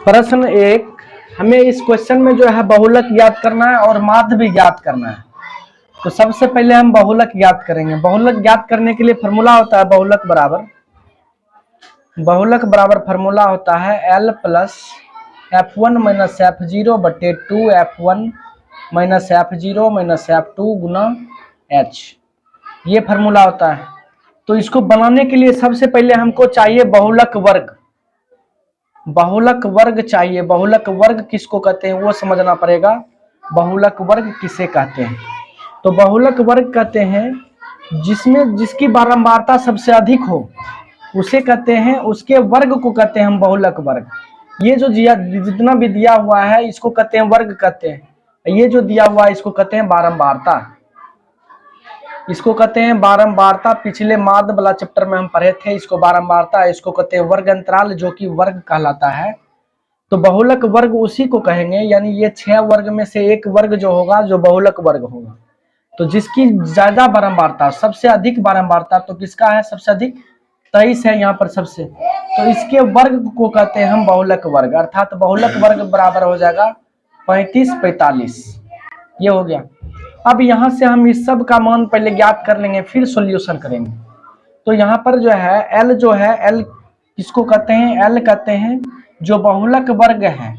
प्रश्न एक, हमें इस क्वेश्चन में जो है बहुलक ज्ञात करना है और माध्य भी ज्ञात करना है। तो सबसे पहले हम बहुलक ज्ञात करेंगे। बहुलक ज्ञात करने के लिए फॉर्मूला होता है बहुलक बराबर फॉर्मूला होता है L plus F1 minus F0 बटे 2 F1 minus F0 minus F2 गुना H। ये फॉर्मूला होता है। तो इसको बनाने के लिए सबसे पहले हमको चाहिए बहुलक वर्ग। बहुलक वर्ग चाहिए। बहुलक वर्ग किसको कहते हैं वो समझना पड़ेगा। बहुलक वर्ग किसे कहते हैं? तो बहुलक वर्ग कहते हैं जिसकी बारंबारता सबसे अधिक हो उसे कहते हैं, उसके वर्ग को कहते हैं हम बहुलक वर्ग। ये जो जितना भी दिया हुआ है इसको कहते हैं वर्ग कहते हैं। ये जो दिया हुआ है इसको कहते हैं बारंबारता। इसको कहते हैं बारंबारता। पिछले माध्य वाला चैप्टर में हम पढ़े थे इसको बारंबारता। इसको कहते हैं वर्ग अंतराल, जो कि वर्ग कहलाता है। तो बहुलक वर्ग उसी को कहेंगे, यानी ये 6 वर्ग में से एक वर्ग जो होगा जो बहुलक वर्ग होगा। तो जिसकी ज्यादा बारंबारता, सबसे अधिक बारंबारता, तो किसका है सबसे अधिक? 23 है यहाँ पर सबसे। तो इसके वर्ग को कहते हैं हम बहुलक वर्ग, अर्थात बहुलक वर्ग बराबर हो जाएगा 35 45। ये हो गया। अब यहाँ से हम इस सब का मान पहले ज्ञात कर लेंगे, फिर सॉल्यूशन करेंगे। तो यहाँ पर जो है L जो है, L किसको कहते हैं? L कहते हैं जो बहुलक वर्ग है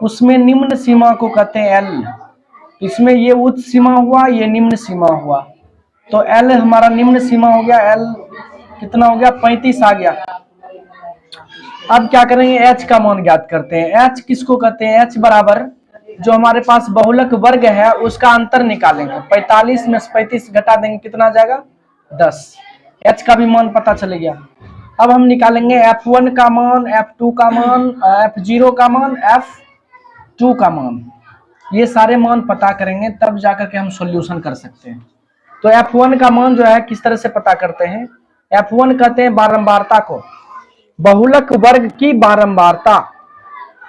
उसमें निम्न सीमा को कहते हैं L। इसमें ये उच्च सीमा हुआ, ये निम्न सीमा हुआ। तो L हमारा निम्न सीमा हो गया। L कितना हो गया? 35 आ गया। अब क्या करेंगे? H का मान ज्ञात करते हैं। H किसको कहते हैं? H बराबर जो हमारे पास बहुलक वर्ग है उसका अंतर निकालेंगे। 45 में से 35 घटा देंगे, कितना आ जाएगा? 10। H का भी मान पता चल गया। अब हम निकालेंगे F1 का मान, F2 का मान, F0 का मान, F2 का मान। ये सारे मान पता करेंगे तब जाकर के हम सॉल्यूशन कर सकते हैं। तो F1 का मान जो है किस तरह से पता करते हैं? F1 कहते हैं बारंबारता को, बहुलक वर्ग की बारंबारता।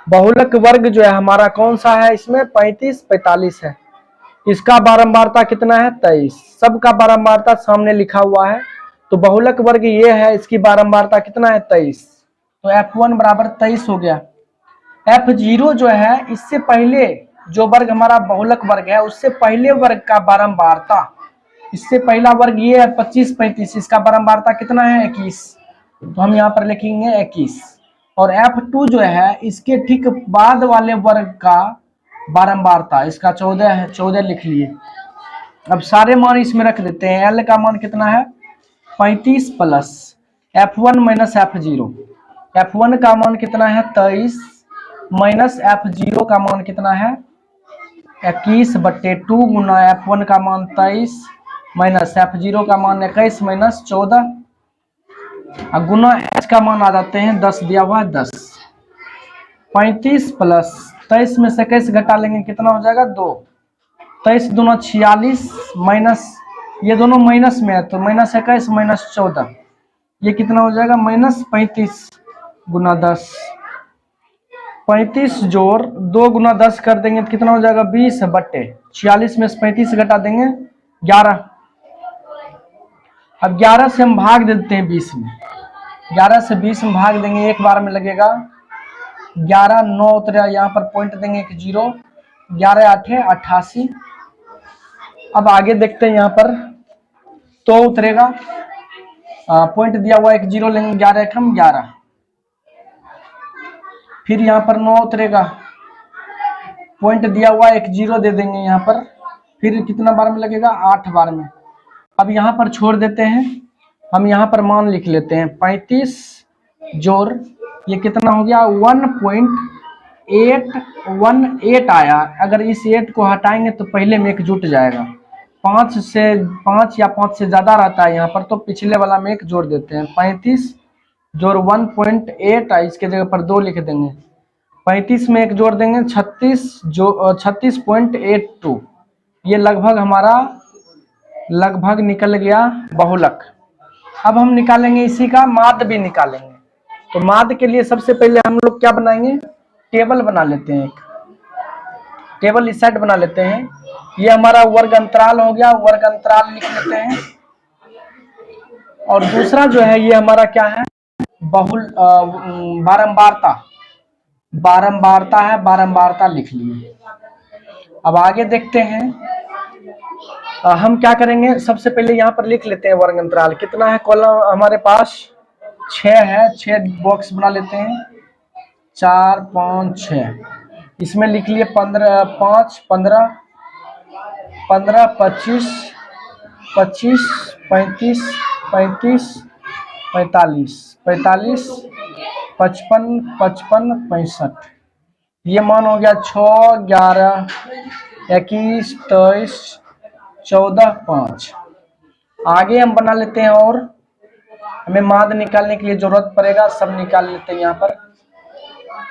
बहुलक वर्ग जो है हमारा कौन सा है? इसमें 35 45 है। इसका बारंबारता कितना है? 23। सबका बारंबारता सामने लिखा हुआ है। तो बहुलक वर्ग ये है, इसकी बारंबारता कितना है? 23। तो F1 बराबर 23 हो गया। F0 जो है, इससे पहले जो वर्ग हमारा बहुलक वर्ग है उससे पहले वर्ग का बारंबारता, इससे पहला वर्ग ये है 25 35, इसका बारंबारता कितना है? 21। तो हम यहाँ पर लिखेंगे 21। और F2 जो है इसके ठीक बाद वाले वर्ग का बारंबारता, इसका 14 है, 14 लिख लिए। अब सारे मान इसमें रख देते हैं। L का मान कितना है? 35 plus F1 minus F0। F1 का मान कितना है? 23 माइनस F0 का मान कितना है? 21 बटे 2 गुना F1 का मान 23 माइनस F0 का मान 21 माइनस 14 गुना H का मान आ जाते हैं 10 दिया हुआ है 10। 35 प्लस 23 में से 21 घटा लेंगे, कितना हो जाएगा? 2। 23 दूना 46 माइनस, ये दोनों माइनस में है तो माइनस 21 माइनस 14, ये कितना हो जाएगा? माइनस 35 गुना 10। 35 जोड़ 2 गुना 10 कर देंगे तो कितना हो जाएगा? 20 बटे 46 में से 35 घटा देंगे 11। अब 11 से हम भाग देते हैं 20 में। 11 से 20 में भाग देंगे, एक बार में लगेगा 11 9 उतरेगा, यहाँ पर पॉइंट देंगे एक 0। 11 8 88। अब आगे देखते हैं, यहाँ पर तो उतरेगा, पॉइंट दिया हुआ एक 0 लेंगे, 11 1 हम 11। फिर यहाँ पर 9 उतरेगा, पॉइंट दिया हुआ एक 0 दे देंगे यहाँ पर। फिर कितना बार में लगेगा? 8 बार में। अब यहाँ पर छोड़ देते हैं, हम यहाँ पर मान लिख लेते हैं 35 जोड़, ये कितना हो गया? 1.818 आया। अगर इस 8 को हटाएंगे तो पहले में एक जुट जाएगा। 5 या 5 से ज्यादा रहता है यहाँ पर, तो पिछले वाला में एक जोड़ देते हैं। 35 जोड़ 1.8, इसके जगह पर 2 लिख देंगे। 35 में एक जोड़ देंगे 36 जो 36.82। ये लगभग हमारा निकल गया बहुलक। अब हम निकालेंगे इसी का माध्य भी निकालेंगे। तो माध्य के लिए सबसे पहले हम लोग क्या बनाएंगे? टेबल बना लेते हैं। एक टेबल इस साइड बना लेते हैं। ये हमारा वर्ग अंतराल हो गया, वर्ग अंतराल लिख लेते हैं। और दूसरा जो है ये हमारा क्या है? बारंबारता। बारंबारता है, बारंबारता लिख लिए। अब आगे देखते हैं। हम क्या करेंगे, सबसे पहले यहाँ पर लिख लेते हैं वर्ग अंतराल कितना है। कॉलम हमारे पास 6 है, 6 बॉक्स बना लेते हैं। 4 5 6, इसमें लिख लिए 15 5 15 15 25 25 35 35 45 45 55 55 65। ये मान हो गया 6 11 21 23 14 5। आगे हम बना लेते हैं और हमें माद निकालने के लिए जरूरत पड़ेगा, सब निकाल लेते हैं यहाँ पर।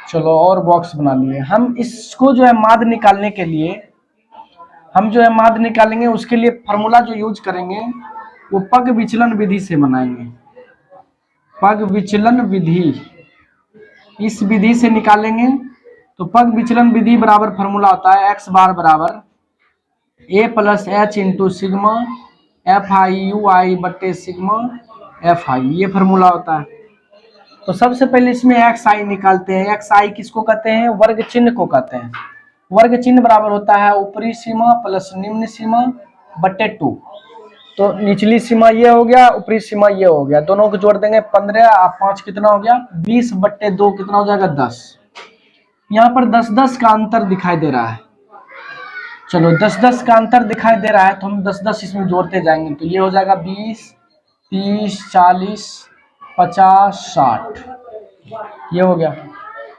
चलो और बॉक्स बना लिए। हम इसको जो है माद निकालने के लिए, हम जो है माद निकालेंगे उसके लिए फार्मूला जो यूज करेंगे वो पग विचलन विधि से बनाएंगे। पग विचलन विधि, इस विधि से निकालेंगे। तो पग विचलन विधि बराबर फार्मूला होता है एक्स बार बराबर A plus H into sigma F I U I बटे सिग्मा एफ आई, ये फार्मूला होता है। तो सबसे पहले इसमें एक्स आई निकालते हैं। एक्स आई किसको कहते हैं, वर्ग चिन्ह को कहते हैं। वर्ग चिन्ह बराबर होता है ऊपरी सीमा प्लस निम्न सीमा बटे 2। तो निचली सीमा ये हो गया, ऊपरी सीमा ये हो गया, दोनों को जोड़ देंगे 15 और 5 कितना हो गया 20 बटे 2 कितना हो जाएगा 10। यहाँ पर 10-10 का अंतर दिखाई दे रहा है। चलो 10-10 का अंतर दिखाई दे रहा है तो हम 10-10 इसमें जोड़ते जाएंगे। तो ये हो जाएगा 20 30 40 50 60, ये हो गया।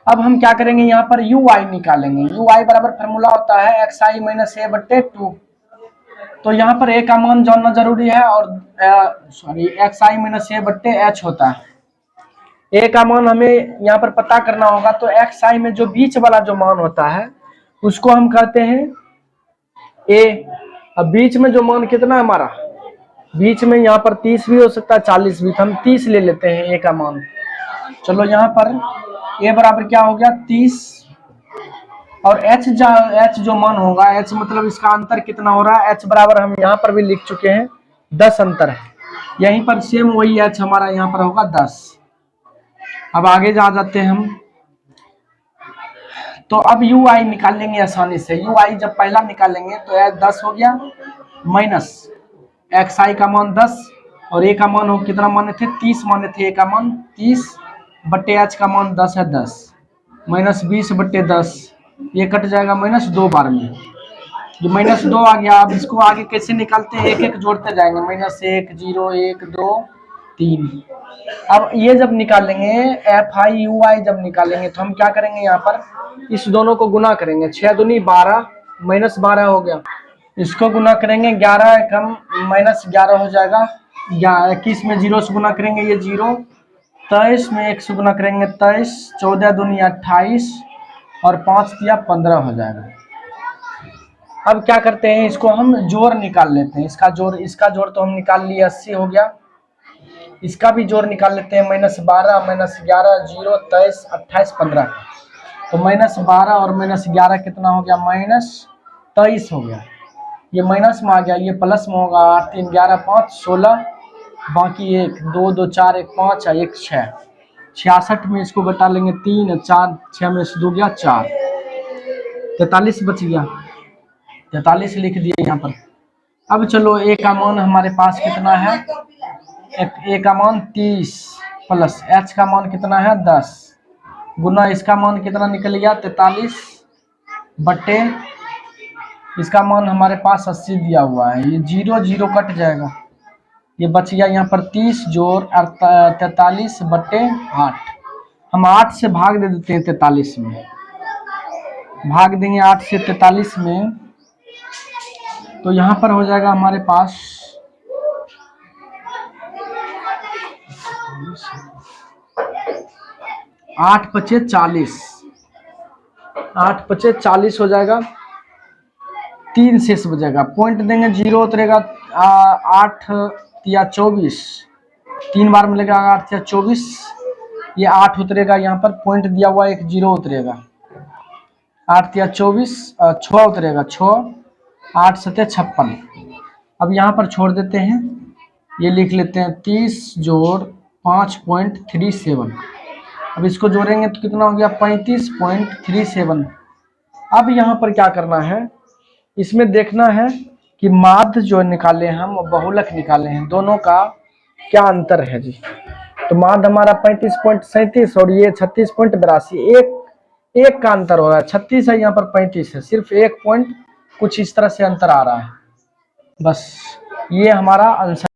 अब हम क्या करेंगे, यहाँ पर यू आई निकालेंगे। यू आई बराबर फार्मूला होता है एक्स आई माइनस ए बटे 2। तो यहाँ पर ए का मान जानना जरूरी है और सॉरी एक्स आई माइनस ए बटे एच होता है। ए का मान हमें यहाँ पर पता करना होगा। तो एक्स आई में जो बीच वाला जो मान होता है उसको हम कहते हैं ए। अब बीच में जो मान कितना है हमारा, बीच में यहाँ पर 30 भी हो सकता है 40 भी, तो हम 30 ले लेते हैं ए का मान। चलो यहाँ पर ए बराबर क्या हो गया 30 और एच जो मान होगा, एच मतलब इसका अंतर कितना हो रहा है, एच बराबर हम यहाँ पर भी लिख चुके हैं 10 अंतर है। यहीं पर सेम वही एच हमारा यहाँ पर होगा 10। अब आगे जाते हैं हम। तो अब यू आई निकाल लेंगे आसानी से। यू आई जब पहला निकालेंगे तो एच 10 हो गया माइनस एक्स आई का मान 10 और ए का मान हो कितना माने थे 30 माने थे। ए का मान 30 बट्टे एच का मान 10 है 10 माइनस 20 बट्टे 10, ये कट जाएगा माइनस 2 बार में, जो माइनस 2 आ गया। अब इसको आगे कैसे निकालते हैं, एक एक जोड़ते जाएंगे माइनस 1 0 1 2 3। अब ये जब निकालेंगे एफ आई यू आई जब निकालेंगे तो हम क्या करेंगे, यहाँ पर इस दोनों को गुना करेंगे। 6 दूनी 12 माइनस 12 हो गया, इसको गुना करेंगे 11 कम माइनस 11 हो जाएगा। 21 में 0 से गुना करेंगे ये 0, 23 में 1 से गुना करेंगे 23, 14 दूनी 28 और 5 दिया 15 हो जाएगा। अब क्या करते हैं, इसको हम जोड़ निकाल लेते हैं। इसका जोड़ तो हम निकाल लिए 80 हो गया। इसका भी जोड़ निकाल लेते हैं माइनस 12 माइनस 11 0 23 28 15। तो माइनस 12 और माइनस 11 कितना हो गया माइनस 23 हो गया। ये माइनस में आ गया, ये प्लस में होगा 8 3 11 5 16, बाकी 1 2 2 4 1 5 और 1 6, 66 में इसको घटा लेंगे 3 4 6 में से 2 गया 4, 43 बच गया। 43 लिख दिए यहाँ पर। अब चलो ए का मान हमारे पास कितना है, ए का मान 30 प्लस एच का मान कितना है 10 गुना इसका मान कितना निकल गया 43 बट्टे इसका मान हमारे पास 80 दिया हुआ है। ये 0 0 कट जाएगा, ये बच गया यहाँ पर 30 जोड़ 43 बट्टे 8। हम 8 से भाग दे देते हैं 43 में, भाग देंगे 8 से 43 में, तो यहाँ पर हो जाएगा हमारे पास 8 पचे 40, 8 पचे 40 हो जाएगा। 3 शेष बचेगा, पॉइंट देंगे 0 उतरेगा 8 या 24, 3 बार मिलेगा 8 या 24, ये 8 उतरेगा यहाँ पर, पॉइंट दिया हुआ एक 0 उतरेगा 8 या 24 6 उतरेगा 6 8 7 56। अब यहाँ पर छोड़ देते हैं, ये लिख लेते हैं 30 जोड़ 5.37 अब इसको जोड़ेंगे तो कितना हो गया 35.37। अब यहाँ पर क्या करना है, इसमें देखना है कि माध्य जो निकाले हम बहुलक निकाले हैं, दोनों का क्या अंतर है जी। तो माध्य हमारा 35.37 और ये 36.82, एक का अंतर हो रहा है। 36 है यहाँ पर 35 है, सिर्फ 1 पॉइंट कुछ इस तरह से अंतर आ रहा है। बस ये हमारा आंसर